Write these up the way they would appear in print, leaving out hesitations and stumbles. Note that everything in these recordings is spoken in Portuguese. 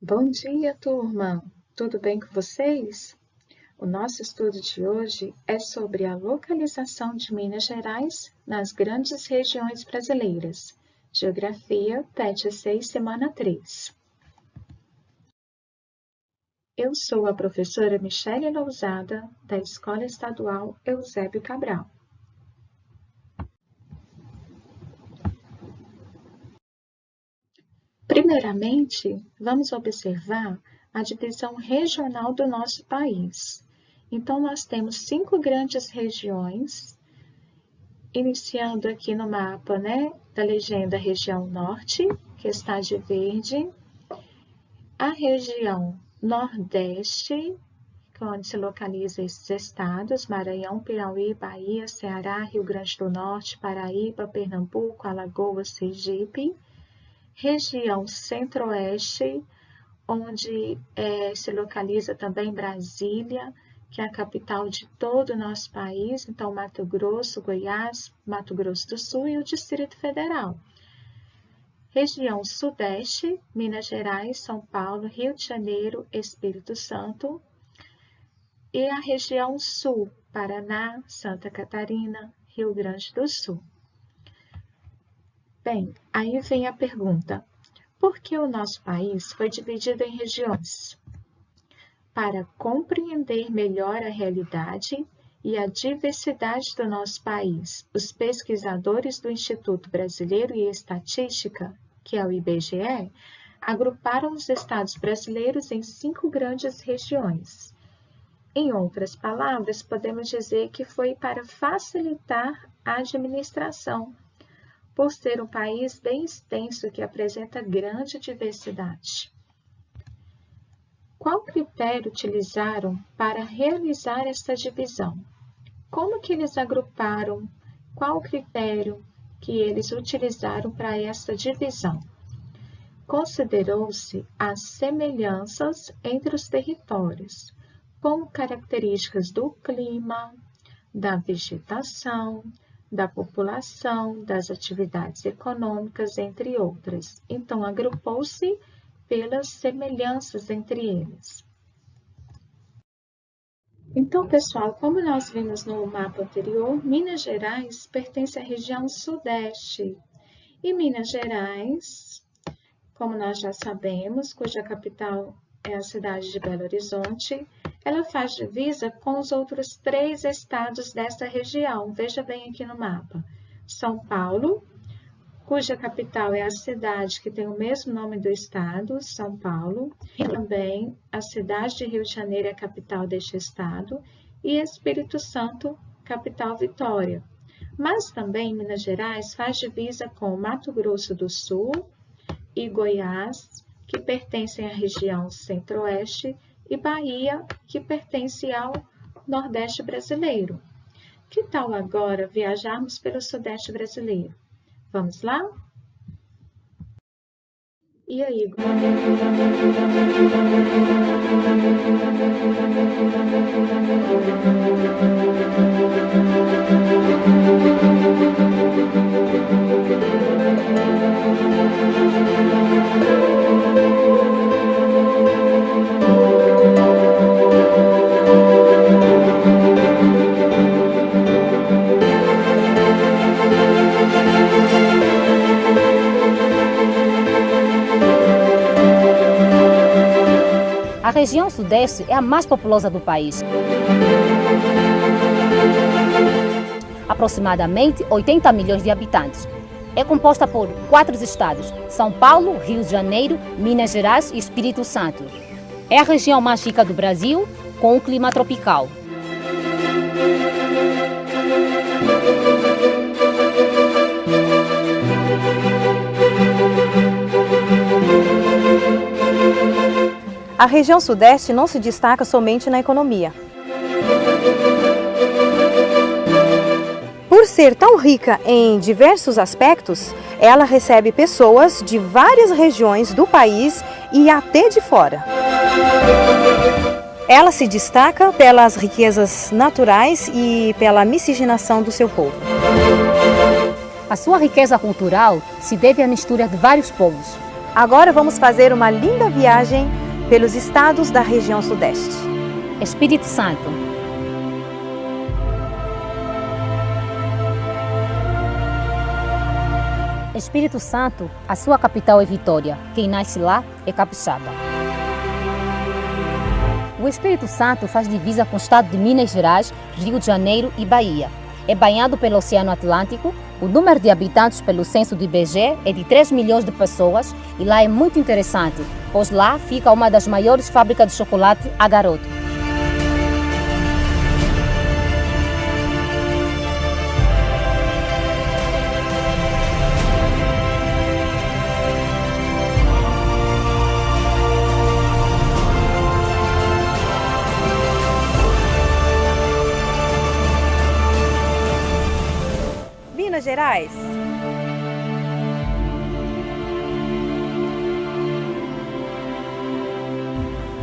Bom dia, turma! Tudo bem com vocês? O nosso estudo de hoje é sobre a localização de Minas Gerais nas grandes regiões brasileiras. Geografia, PET 6, semana 3. Eu sou a professora Michele Lousada, da Escola Estadual Eusébio Cabral. Primeiramente, vamos observar a divisão regional do nosso país. Então, nós temos 5 grandes regiões, iniciando aqui no mapa, da legenda região norte, que está de verde, a região nordeste, onde se localizam esses estados, Maranhão, Piauí, Bahia, Ceará, Rio Grande do Norte, Paraíba, Pernambuco, Alagoas, Sergipe, região centro-oeste, onde se localiza também Brasília, que é a capital de todo o nosso país, então Mato Grosso, Goiás, Mato Grosso do Sul e o Distrito Federal. Região sudeste, Minas Gerais, São Paulo, Rio de Janeiro, Espírito Santo. E a região sul, Paraná, Santa Catarina, Rio Grande do Sul. Bem, aí vem a pergunta: por que o nosso país foi dividido em regiões? Para compreender melhor a realidade e a diversidade do nosso país, os pesquisadores do Instituto Brasileiro de Estatística, que é o IBGE, agruparam os estados brasileiros em 5 grandes regiões. Em outras palavras, podemos dizer que foi para facilitar a administração, por ser um país bem extenso que apresenta grande diversidade. Qual critério utilizaram para realizar esta divisão? Como que eles agruparam? Qual o critério que eles utilizaram para esta divisão? Considerou-se as semelhanças entre os territórios, como características do clima, da vegetação, da população, das atividades econômicas, entre outras. Então, agrupou-se pelas semelhanças entre eles. Então, pessoal, como nós vimos no mapa anterior, Minas Gerais pertence à região sudeste. E Minas Gerais, como nós já sabemos, cuja capital é a cidade de Belo Horizonte, ela faz divisa com os outros 3 estados desta região. Veja bem aqui no mapa. São Paulo, cuja capital é a cidade que tem o mesmo nome do estado, São Paulo. E também a cidade de Rio de Janeiro é a capital deste estado. E Espírito Santo, capital Vitória. Mas também Minas Gerais faz divisa com Mato Grosso do Sul e Goiás, que pertencem à região centro-oeste, e Bahia, que pertence ao Nordeste brasileiro. Que tal agora viajarmos pelo Sudeste brasileiro? Vamos lá? E aí, A região sudeste é a mais populosa do país. Aproximadamente 80 milhões de habitantes. É composta por 4 estados: São Paulo, Rio de Janeiro, Minas Gerais e Espírito Santo. É a região mais rica do Brasil, com um clima tropical. A região sudeste não se destaca somente na economia. Por ser tão rica em diversos aspectos, ela recebe pessoas de várias regiões do país e até de fora. Ela se destaca pelas riquezas naturais e pela miscigenação do seu povo. A sua riqueza cultural se deve à mistura de vários povos. Agora vamos fazer uma linda viagem pelos estados da região Sudeste. Espírito Santo. Espírito Santo, a sua capital é Vitória. Quem nasce lá é capixaba. O Espírito Santo faz divisa com o estado de Minas Gerais, Rio de Janeiro e Bahia. É banhado pelo Oceano Atlântico. O número de habitantes pelo censo do IBGE é de 3 milhões de pessoas e lá é muito interessante, pois lá fica uma das maiores fábricas de chocolate a garoto. Minas Gerais.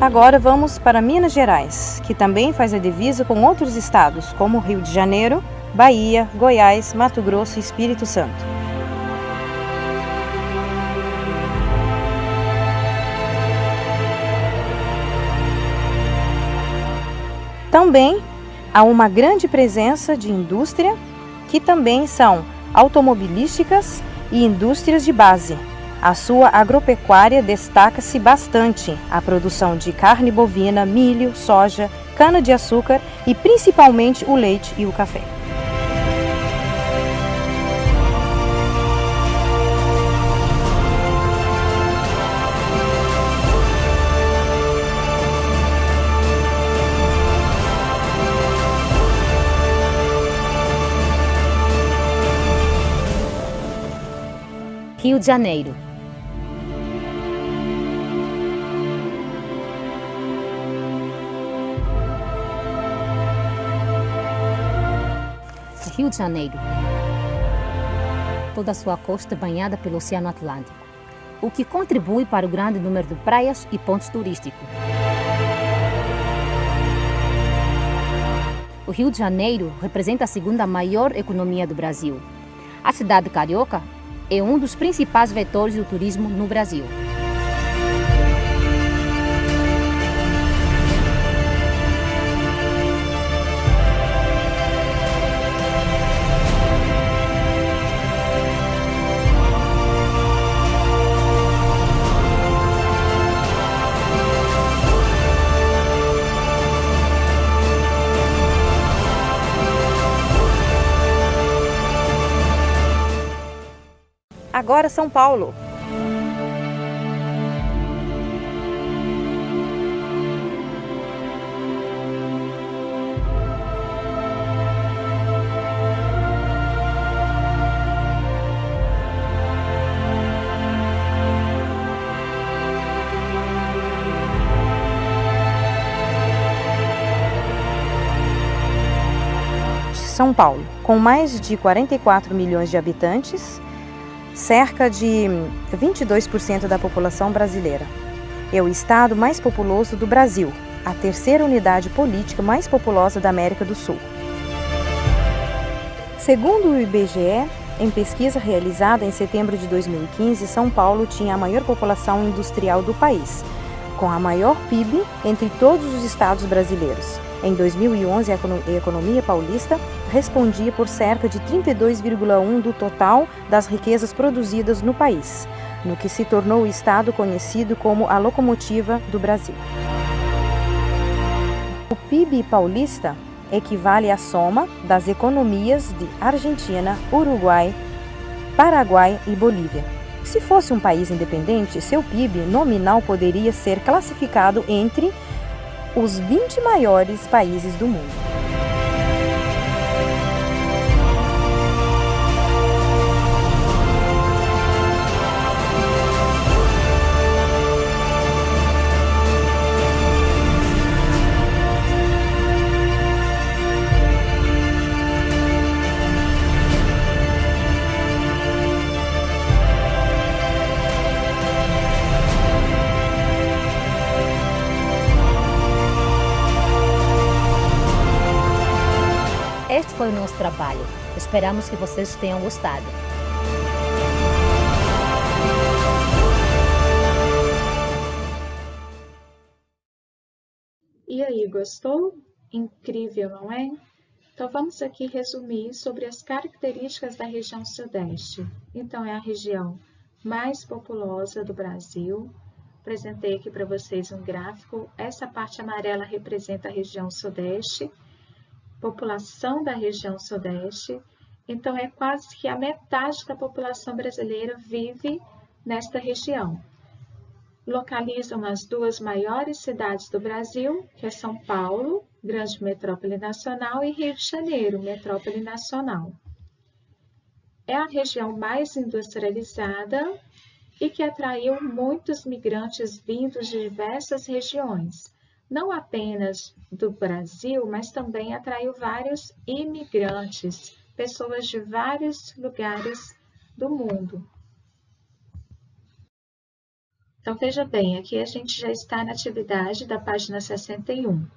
Agora vamos para Minas Gerais, que também faz a divisa com outros estados, como Rio de Janeiro, Bahia, Goiás, Mato Grosso e Espírito Santo. Também há uma grande presença de indústria, que também são automobilísticas e indústrias de base. A sua agropecuária destaca-se bastante, a produção de carne bovina, milho, soja, cana-de-açúcar e principalmente o leite e o café. Rio de Janeiro. Rio de Janeiro. Toda a sua costa é banhada pelo Oceano Atlântico, o que contribui para o grande número de praias e pontos turísticos. O Rio de Janeiro representa a segunda maior economia do Brasil. A cidade carioca é um dos principais vetores do turismo no Brasil. Agora São Paulo. São Paulo, com mais de 44 milhões de habitantes, cerca de 22% da população brasileira. É o estado mais populoso do Brasil, a terceira unidade política mais populosa da América do Sul. Segundo o IBGE, em pesquisa realizada em setembro de 2015, São Paulo tinha a maior população industrial do país, com a maior PIB entre todos os estados brasileiros. Em 2011, a economia paulista respondia por cerca de 32,1% do total das riquezas produzidas no país, no que se tornou o estado conhecido como a locomotiva do Brasil. O PIB paulista equivale à soma das economias de Argentina, Uruguai, Paraguai e Bolívia. Se fosse um país independente, seu PIB nominal poderia ser classificado entre os 20 maiores países do mundo. Este foi o nosso trabalho. Esperamos que vocês tenham gostado. E aí, gostou? Incrível, não é? Então, vamos aqui resumir sobre as características da região Sudeste. Então, é a região mais populosa do Brasil. Apresentei aqui para vocês um gráfico. Essa parte amarela representa a região Sudeste, população da região Sudeste. Então, é quase que a metade da população brasileira vive nesta região. Localizam as duas maiores cidades do Brasil, que é São Paulo, grande metrópole nacional, e Rio de Janeiro, metrópole nacional. É a região mais industrializada e que atraiu muitos migrantes vindos de diversas regiões, não apenas do Brasil, mas também atraiu vários imigrantes, pessoas de vários lugares do mundo. Então, veja bem, aqui a gente já está na atividade da página 61.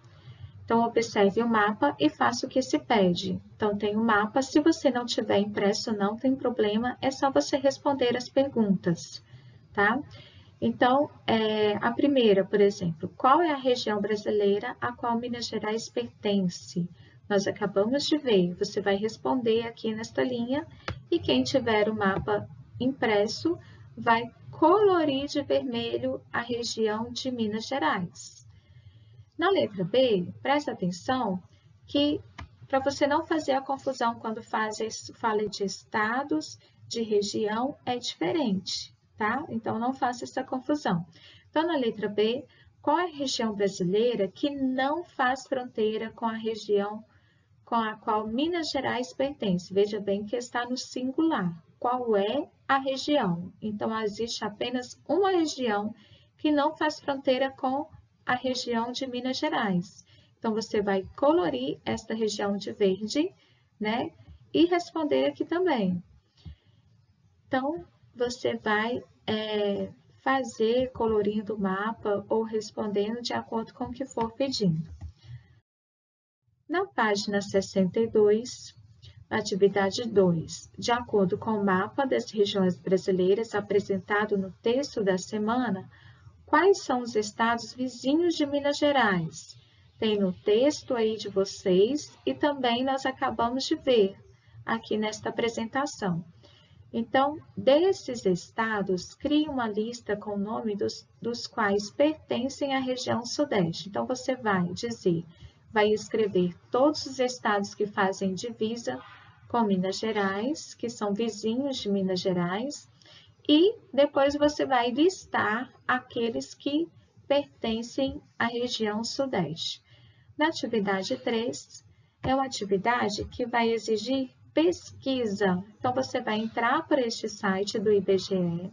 Então, observe o mapa e faça o que se pede. Então, tem o mapa. Se você não tiver impresso, não tem problema, é só você responder as perguntas, tá? Então, a primeira, por exemplo, qual é a região brasileira a qual Minas Gerais pertence? Nós acabamos de ver, você vai responder aqui nesta linha e quem tiver o mapa impresso vai colorir de vermelho a região de Minas Gerais. Na letra B, presta atenção que para você não fazer a confusão quando fala de estados, de região, é diferente, tá? Então, não faça essa confusão. Então, na letra B, qual é a região brasileira que não faz fronteira com a região com a qual Minas Gerais pertence? Veja bem que está no singular. Qual é a região? Então, existe apenas uma região que não faz fronteira com a região de Minas Gerais. Então, você vai colorir esta região de verde, né? E responder aqui também. Então, você vai fazer colorindo o mapa ou respondendo de acordo com o que for pedindo. Na página 62, atividade 2, de acordo com o mapa das regiões brasileiras apresentado no texto da semana, quais são os estados vizinhos de Minas Gerais? Tem no texto aí de vocês e também nós acabamos de ver aqui nesta apresentação. Então, desses estados, crie uma lista com o nome dos quais pertencem à região Sudeste. Então, você vai escrever todos os estados que fazem divisa com Minas Gerais, que são vizinhos de Minas Gerais, e depois você vai listar aqueles que pertencem à região Sudeste. Na atividade 3, é uma atividade que vai exigir pesquisa. Então, você vai entrar por este site do IBGE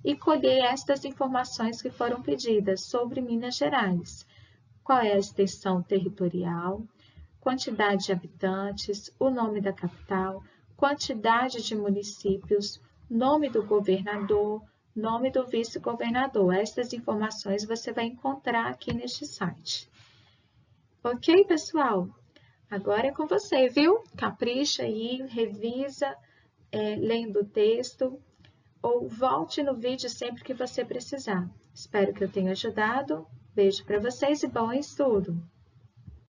e colher estas informações que foram pedidas sobre Minas Gerais. Qual é a extensão territorial, quantidade de habitantes, o nome da capital, quantidade de municípios, nome do governador, nome do vice-governador. Estas informações você vai encontrar aqui neste site. Ok, pessoal? Agora é com você, viu? Capricha aí, revisa, lendo o texto, ou volte no vídeo sempre que você precisar. Espero que eu tenha ajudado. Beijo para vocês e bom estudo!